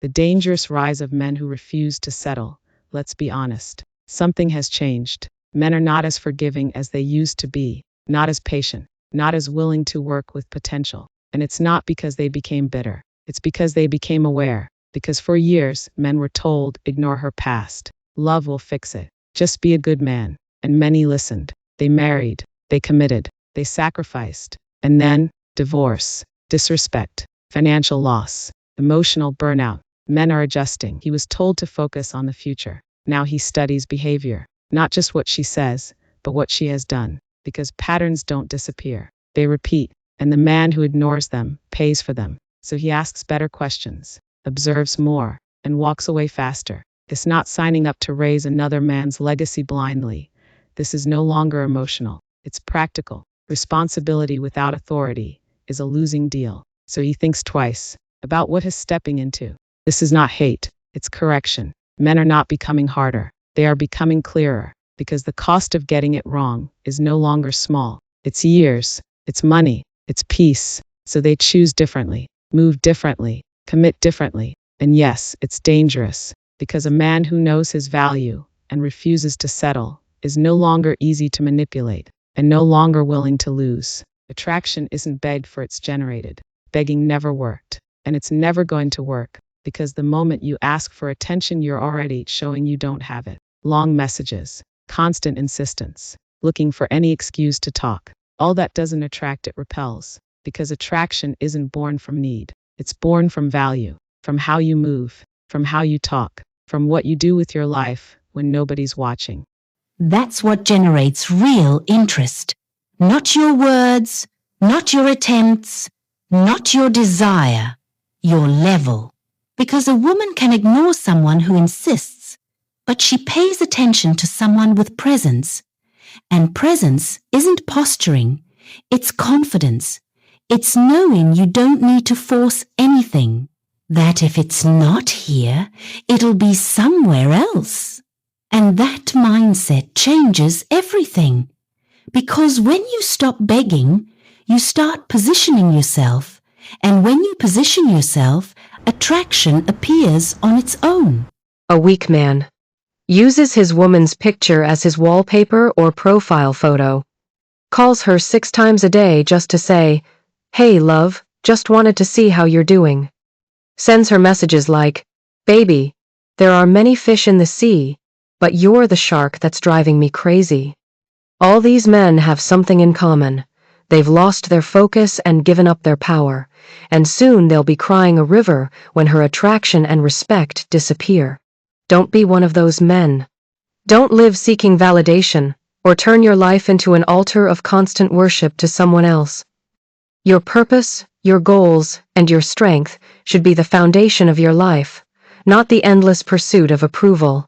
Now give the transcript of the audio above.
The dangerous rise of men who refuse to settle. Let's be honest. Something has changed. Men are not as forgiving as they used to be, not as patient, not as willing to work with potential. And it's not because they became bitter. It's because they became aware. Because for years, men were told, ignore her past. Love will fix it. Just be a good man. And many listened. They married. They committed. They sacrificed. And then, divorce, disrespect, financial loss, emotional burnout. Men are adjusting. He was told to focus on the future. Now he studies behavior. Not just what she says, but what she has done. Because patterns don't disappear. They repeat. And the man who ignores them pays for them. So he asks better questions, observes more, and walks away faster. It's not signing up to raise another man's legacy blindly. This is no longer emotional. It's practical. Responsibility without authority is a losing deal. So he thinks twice about what he's stepping into. This is not hate. It's correction. Men are not becoming harder. They are becoming clearer. Because the cost of getting it wrong is no longer small. It's years. It's money. It's peace. So they choose differently, move differently, commit differently. And yes, it's dangerous. Because a man who knows his value and refuses to settle is no longer easy to manipulate and no longer willing to lose. Attraction isn't begged for, it's generated. Begging never worked. And it's never going to work. Because the moment you ask for attention, you're already showing you don't have it. Long messages, constant insistence, looking for any excuse to talk. All that doesn't attract, it repels. Because attraction isn't born from need. It's born from value, from how you move, from how you talk, from what you do with your life when nobody's watching. That's what generates real interest. Not your words, not your attempts, not your desire, your level. Because a woman can ignore someone who insists, but she pays attention to someone with presence. And presence isn't posturing, it's confidence. It's knowing you don't need to force anything. That if it's not here, it'll be somewhere else. And that mindset changes everything. Because when you stop begging, you start positioning yourself. And when you position yourself, attraction appears on its own. A weak man uses his woman's picture as his wallpaper or profile photo. Calls her 6 times a day just to say, "Hey, love, just wanted to see how you're doing." Sends her messages like, "Baby, there are many fish in the sea, but you're the shark that's driving me crazy." All these men have something in common. They've lost their focus and given up their power, and soon they'll be crying a river when her attraction and respect disappear. Don't be one of those men. Don't live seeking validation, or turn your life into an altar of constant worship to someone else. Your purpose, your goals, and your strength should be the foundation of your life, not the endless pursuit of approval.